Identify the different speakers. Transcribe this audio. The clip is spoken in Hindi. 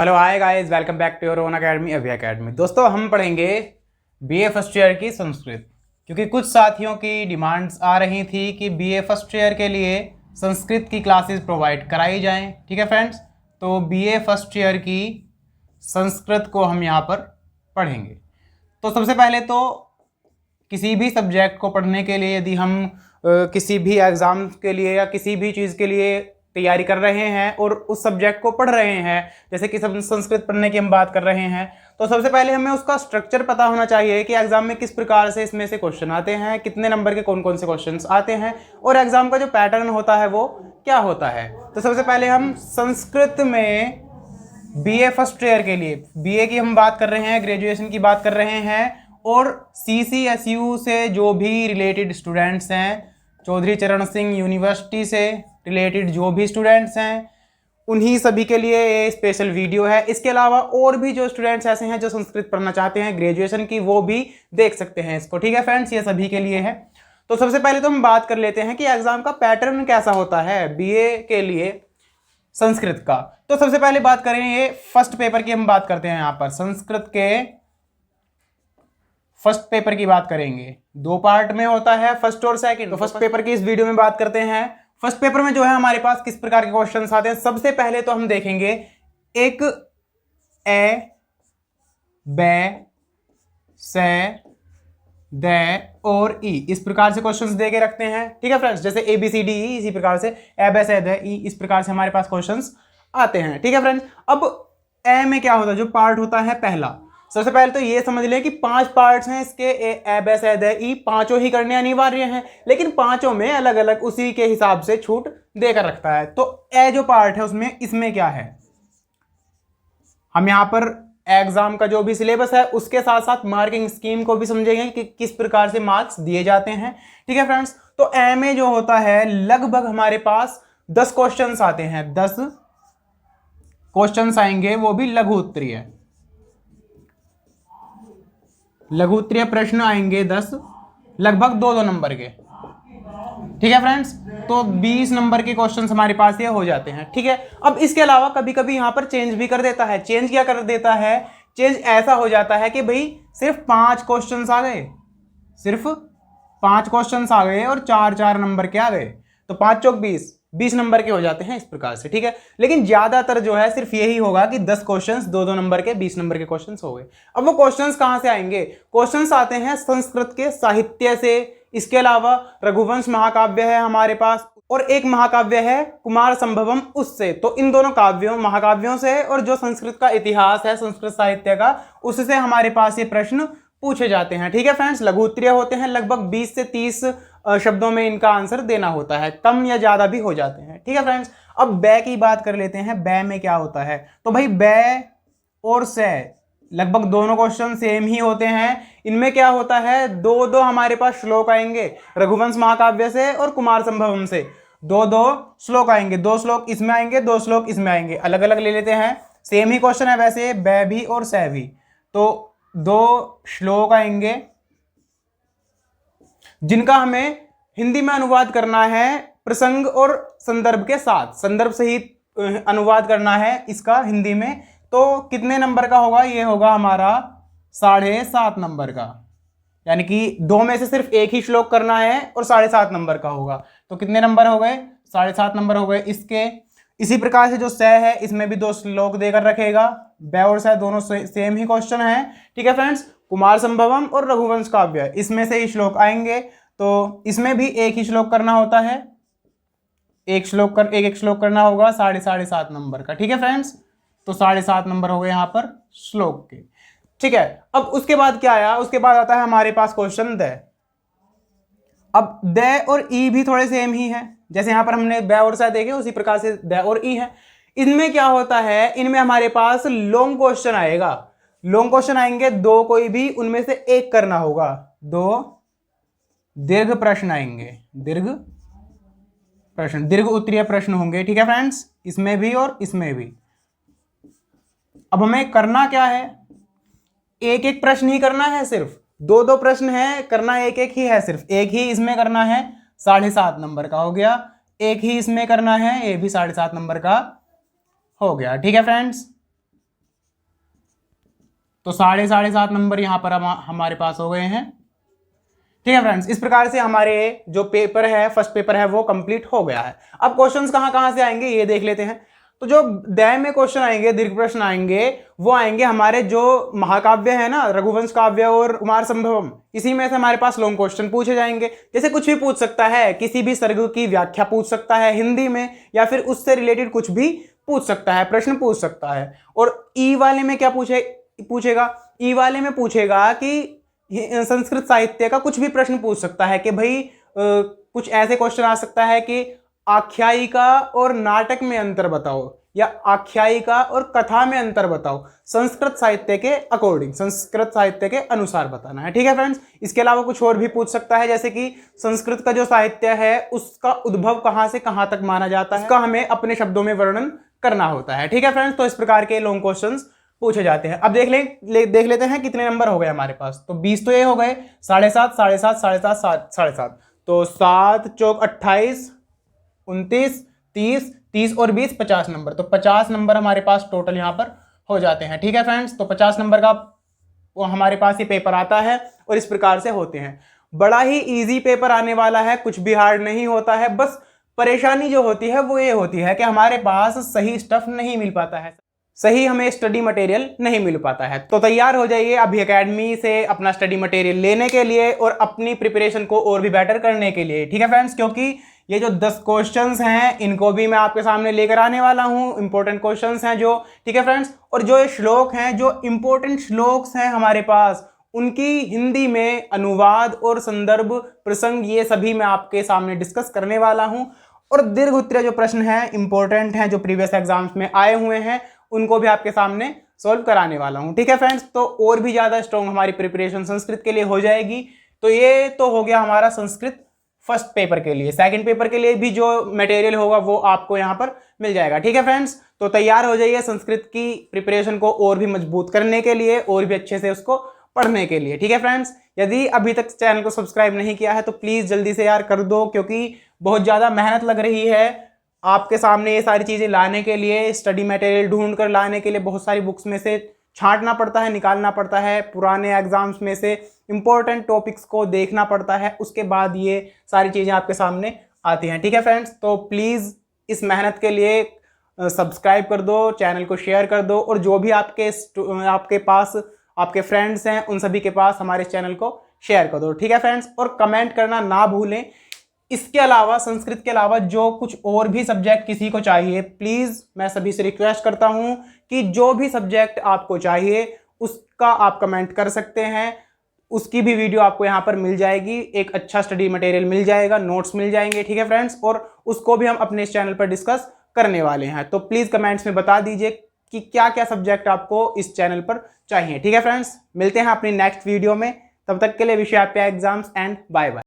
Speaker 1: Hello hi guys, welcome back to your own academy Abhi academy. दोस्तों हम पढ़ेंगे बीए फर्स्ट ईयर की संस्कृत, क्योंकि कुछ साथियों की डिमांड्स आ रही थी कि बीए फर्स्ट ईयर के लिए संस्कृत की क्लासेस प्रोवाइड कराई जाएं। ठीक है फ्रेंड्स, तो बीए फर्स्ट ईयर की संस्कृत को हम यहाँ पर पढ़ेंगे। तो सबसे पहले तो किसी भी सब्जेक्ट को पढ़ने के लिए यदि हम किसी भी एग्ज़ाम के लिए या किसी भी चीज़ के लिए तैयारी कर रहे हैं और उस सब्जेक्ट को पढ़ रहे हैं, जैसे कि संस्कृत पढ़ने की हम बात कर रहे हैं, तो सबसे पहले हमें उसका स्ट्रक्चर पता होना चाहिए कि एग्जाम में किस प्रकार से इसमें से क्वेश्चन आते हैं, कितने नंबर के कौन कौन से क्वेश्चंस आते हैं और एग्जाम का जो पैटर्न होता है वो क्या होता है। तो सबसे पहले हम संस्कृत में बीए फर्स्ट ईयर के लिए, बीए की हम बात कर रहे हैं, ग्रेजुएशन की बात कर रहे हैं, और CCSU से जो भी रिलेटेड स्टूडेंट्स हैं, चौधरी चरण सिंह यूनिवर्सिटी से रिलेटेड जो भी स्टूडेंट्स हैं, उन्हीं सभी के लिए ये स्पेशल वीडियो है। इसके अलावा और भी जो स्टूडेंट्स ऐसे हैं जो संस्कृत पढ़ना चाहते हैं ग्रेजुएशन की, वो भी देख सकते हैं इसको। ठीक है फ्रेंड्स, ये सभी के लिए है। तो सबसे पहले तो हम बात कर लेते हैं कि एग्जाम का पैटर्न कैसा होता है बीए के लिए संस्कृत का। तो सबसे पहले बात करें, ये फर्स्ट पेपर की हम बात करते हैं। यहाँ पर संस्कृत के फर्स्ट पेपर की बात करेंगे, दो पार्ट में होता है, फर्स्ट और सेकंड। तो फर्स्ट पेपर की इस वीडियो में बात करते हैं। फर्स्ट पेपर में जो है हमारे पास किस प्रकार के क्वेश्चंस आते हैं। सबसे पहले तो हम देखेंगे एक ए, ब, से, द और ई, इस प्रकार से क्वेश्चंस दे के रखते हैं। ठीक है फ्रेंड्स, जैसे ABCD E, इसी प्रकार से ए, ब, से, द, ई, इस प्रकार से हमारे पास क्वेश्चंस आते हैं। ठीक है फ्रेंड्स, अब ए में क्या होता है, जो पार्ट होता है पहला, सबसे पहले तो ये समझ लें कि 5 पार्ट्स हैं इसके, ए, ब, से, द, ई, पांचों ही करने अनिवार्य हैं, लेकिन पांचों में अलग अलग उसी के हिसाब से छूट देकर रखता है। तो ए जो पार्ट है उसमें, इसमें क्या है, हम यहाँ पर एग्जाम का जो भी सिलेबस है उसके साथ साथ मार्किंग स्कीम को भी समझेंगे कि किस प्रकार से मार्क्स दिए जाते हैं। ठीक है फ्रेंड्स, तो ए में जो होता है लगभग हमारे पास 10 क्वेश्चन आते हैं, 10 क्वेश्चन आएंगे, वो भी लघु उत्तरीय, लघु उत्तरीय प्रश्न आएंगे 10, लगभग 2-2 नंबर के। ठीक है फ्रेंड्स, तो 20 नंबर के क्वेश्चंस हमारे पास ये हो जाते हैं। ठीक है, अब इसके अलावा कभी कभी यहाँ पर चेंज भी कर देता है। चेंज क्या कर देता है, चेंज ऐसा हो जाता है कि भाई सिर्फ 5 क्वेश्चंस आ गए, सिर्फ 5 क्वेश्चंस आ गए और 4-4 नंबर के आ गए, तो 5 चौक 20 नंबर के हो जाते हैं इस प्रकार से। ठीक है, लेकिन ज्यादातर जो है सिर्फ यही होगा कि 10 क्वेश्चंस 2-2 नंबर के 20 नंबर के क्वेश्चंस हो गए। अब वो क्वेश्चंस कहां से आएंगे, क्वेश्चंस आते हैं संस्कृत के साहित्य से। इसके अलावा रघुवंश महाकाव्य है हमारे पास, और एक महाकाव्य है कुमार संभवम, उससे। तो इन दोनों काव्यों, महाकाव्यों से, और जो संस्कृत का इतिहास है संस्कृत साहित्य का, उससे हमारे पास ये प्रश्न पूछे जाते हैं। ठीक है फ्रेंड्स, लघु उत्तरीय होते हैं, लगभग 20 से 30 शब्दों में इनका आंसर देना होता है, कम या ज्यादा भी हो जाते हैं। ठीक है फ्रेंड्स, अब बै की बात कर लेते हैं। बै में क्या होता है, तो भाई बै और से लगभग दोनों क्वेश्चन सेम ही होते हैं। इनमें क्या होता है, 2-2 हमारे पास श्लोक आएंगे, रघुवंश महाकाव्य से और कुमार संभवम से 2-2 श्लोक आएंगे, 2 श्लोक इसमें आएंगे, 2 श्लोक इसमें आएंगे, अलग अलग ले लेते हैं। सेम ही क्वेश्चन है वैसे, बै भी और से भी, तो 2 श्लोक आएंगे जिनका हमें हिंदी में अनुवाद करना है प्रसंग और संदर्भ के साथ, संदर्भ सहित अनुवाद करना है इसका हिंदी में। तो कितने नंबर का होगा, ये होगा हमारा 7.5 नंबर का, यानी कि 2 में से सिर्फ एक ही श्लोक करना है और 7.5 नंबर का होगा। तो कितने नंबर हो गए, 7.5 नंबर हो गए इसके। इसी प्रकार से जो से है, इसमें भी 2 श्लोक देकर रखेगा, बै और से दोनों सेम ही क्वेश्चन है। ठीक है फ्रेंड्स, कुमार संभवम और रघुवंश काव्य, इसमें से ही श्लोक आएंगे, तो इसमें भी एक ही श्लोक करना होता है, एक श्लोक करना होगा 7.5 नंबर का। ठीक है फ्रेंड्स, तो 7.5 नंबर हो गए यहाँ पर श्लोक के। ठीक है, अब उसके बाद क्या आया, उसके बाद आता है हमारे पास क्वेश्चन द। अब द और ई भी थोड़े सेम ही है, जैसे यहां पर हमने बै और से देखे, उसी प्रकार से द और ई है। इनमें क्या होता है, इनमें हमारे पास लॉन्ग क्वेश्चन आएगा, लॉन्ग क्वेश्चन आएंगे 2, कोई भी उनमें से एक करना होगा। 2 दीर्घ प्रश्न आएंगे, दीर्घ प्रश्न, दीर्घ उत्तरीय प्रश्न होंगे। ठीक है फ्रेंड्स, इसमें भी और इसमें भी। अब हमें करना क्या है, एक एक प्रश्न ही करना है, सिर्फ 2-2 प्रश्न है, करना एक एक ही है, सिर्फ एक ही इसमें करना है, 7.5 नंबर का हो गया। एक ही इसमें करना है, ये भी 7.5 नंबर का हो गया। ठीक है फ्रेंड्स, तो 7.5 नंबर यहाँ पर हमारे पास हो गए हैं। ठीक है फ्रेंड्स, इस प्रकार से हमारे जो पेपर है, फर्स्ट पेपर है, वो कंप्लीट हो गया है। अब क्वेश्चंस कहाँ कहाँ से आएंगे ये देख लेते हैं। तो जो दय में क्वेश्चन आएंगे, दीर्घ प्रश्न आएंगे, वो आएंगे हमारे जो महाकाव्य है ना, रघुवंश काव्य और कुमार संभवम, इसी में से हमारे पास लॉन्ग क्वेश्चन पूछे जाएंगे। जैसे कुछ भी पूछ सकता है, किसी भी सर्ग की व्याख्या पूछ सकता है हिंदी में, या फिर उससे रिलेटेड कुछ भी पूछ सकता है, प्रश्न पूछ सकता है। और ई वाले में क्या पूछेगा, ई वाले में पूछेगा कि संस्कृत साहित्य का कुछ भी प्रश्न पूछ सकता है कि भाई कुछ ऐसे क्वेश्चन आ सकता है कि आख्यायिका और नाटक में अंतर बताओ, या आख्यायिका और कथा में अंतर बताओ, संस्कृत साहित्य के अकॉर्डिंग, संस्कृत साहित्य के अनुसार बताना है। ठीक है फ्रेंड्स, इसके अलावा कुछ और भी पूछ सकता है, जैसे कि संस्कृत का जो साहित्य है उसका उद्भव कहां से कहां तक माना जाता है, उसका हमें अपने शब्दों में वर्णन करना होता है। ठीक है फ्रेंड्स, तो इस प्रकार के लॉन्ग क्वेश्चंस पूछे जाते हैं। अब देख लेते हैं कितने नंबर हो गए हमारे पास। तो 20 तो ये हो गए, 7.5, 7.5, 7.5, 7.5, तो 7 चौक 28, 29, 30, 30 और 20, 50 नंबर। तो 50 नंबर हमारे पास टोटल यहाँ पर हो जाते हैं। ठीक है फ्रेंड्स, तो 50 नंबर का वो हमारे पास ये पेपर आता है और इस प्रकार से होते हैं। बड़ा ही इजी पेपर आने वाला है, कुछ भी हार्ड नहीं होता है। बस परेशानी जो होती है वो ये होती है कि हमारे पास सही स्टफ नहीं मिल पाता है, सही हमें स्टडी मटेरियल नहीं मिल पाता है। तो तैयार हो जाइए अभी एकेडमी से अपना स्टडी मटेरियल लेने के लिए और अपनी प्रिपरेशन को और भी बेटर करने के लिए। ठीक है फ्रेंड्स, क्योंकि ये जो 10 क्वेश्चंस हैं इनको भी मैं आपके सामने लेकर आने वाला हूं, इंपॉर्टेंट क्वेश्चंस हैं जो। ठीक है फ्रेंड्स, और जो ये श्लोक हैं, जो इंपॉर्टेंट श्लोक्स हैं हमारे पास, उनकी हिंदी में अनुवाद और संदर्भ प्रसंग, ये सभी मैं आपके सामने डिस्कस करने वाला हूं। और दीर्घ उत्तरीय जो प्रश्न हैं, इंपॉर्टेंट हैं, जो प्रीवियस एग्जाम्स में आए हुए हैं, उनको भी आपके सामने सॉल्व कराने वाला हूं। ठीक है फ्रेंड्स, तो और भी ज्यादा स्ट्रॉन्ग हमारी प्रिपरेशन संस्कृत के लिए हो जाएगी। तो ये तो हो गया हमारा संस्कृत फर्स्ट पेपर के लिए। सेकंड पेपर के लिए भी जो मटेरियल होगा वो आपको यहाँ पर मिल जाएगा। ठीक है फ्रेंड्स, तो तैयार हो जाइए संस्कृत की प्रिपरेशन को और भी मजबूत करने के लिए, और भी अच्छे से उसको पढ़ने के लिए। ठीक है फ्रेंड्स, यदि अभी तक चैनल को सब्सक्राइब नहीं किया है तो प्लीज जल्दी से यार कर दो, क्योंकि बहुत ज्यादा मेहनत लग रही है आपके सामने ये सारी चीजें लाने के लिए, स्टडी मटेरियल ढूंढ कर लाने के लिए। बहुत सारी बुक्स में से छांटना पड़ता है, निकालना पड़ता है, पुराने एग्जाम्स में से इंपॉर्टेंट टॉपिक्स को देखना पड़ता है, उसके बाद ये सारी चीजें आपके सामने आती हैं। ठीक है फ्रेंड्स, तो प्लीज इस मेहनत के लिए सब्सक्राइब कर दो, चैनल को शेयर कर दो, और जो भी आपके पास आपके फ्रेंड्स हैं उन सभी के पास हमारे चैनल को शेयर कर दो। ठीक है फ्रेंड्स, और कमेंट करना ना भूलें। इसके अलावा, संस्कृत के अलावा जो कुछ और भी सब्जेक्ट किसी को चाहिए, प्लीज मैं सभी से रिक्वेस्ट करता हूं कि जो भी सब्जेक्ट आपको चाहिए उसका आप कमेंट कर सकते हैं, उसकी भी वीडियो आपको यहाँ पर मिल जाएगी, एक अच्छा स्टडी मटेरियल मिल जाएगा, नोट्स मिल जाएंगे। ठीक है फ्रेंड्स, और उसको भी हम अपने इस चैनल पर डिस्कस करने वाले हैं। तो प्लीज कमेंट्स में बता दीजिए कि क्या क्या सब्जेक्ट आपको इस चैनल पर चाहिए। ठीक है फ्रेंड्स, मिलते हैं अपनी नेक्स्ट वीडियो में, तब तक के लिए wish you happy exams and bye bye.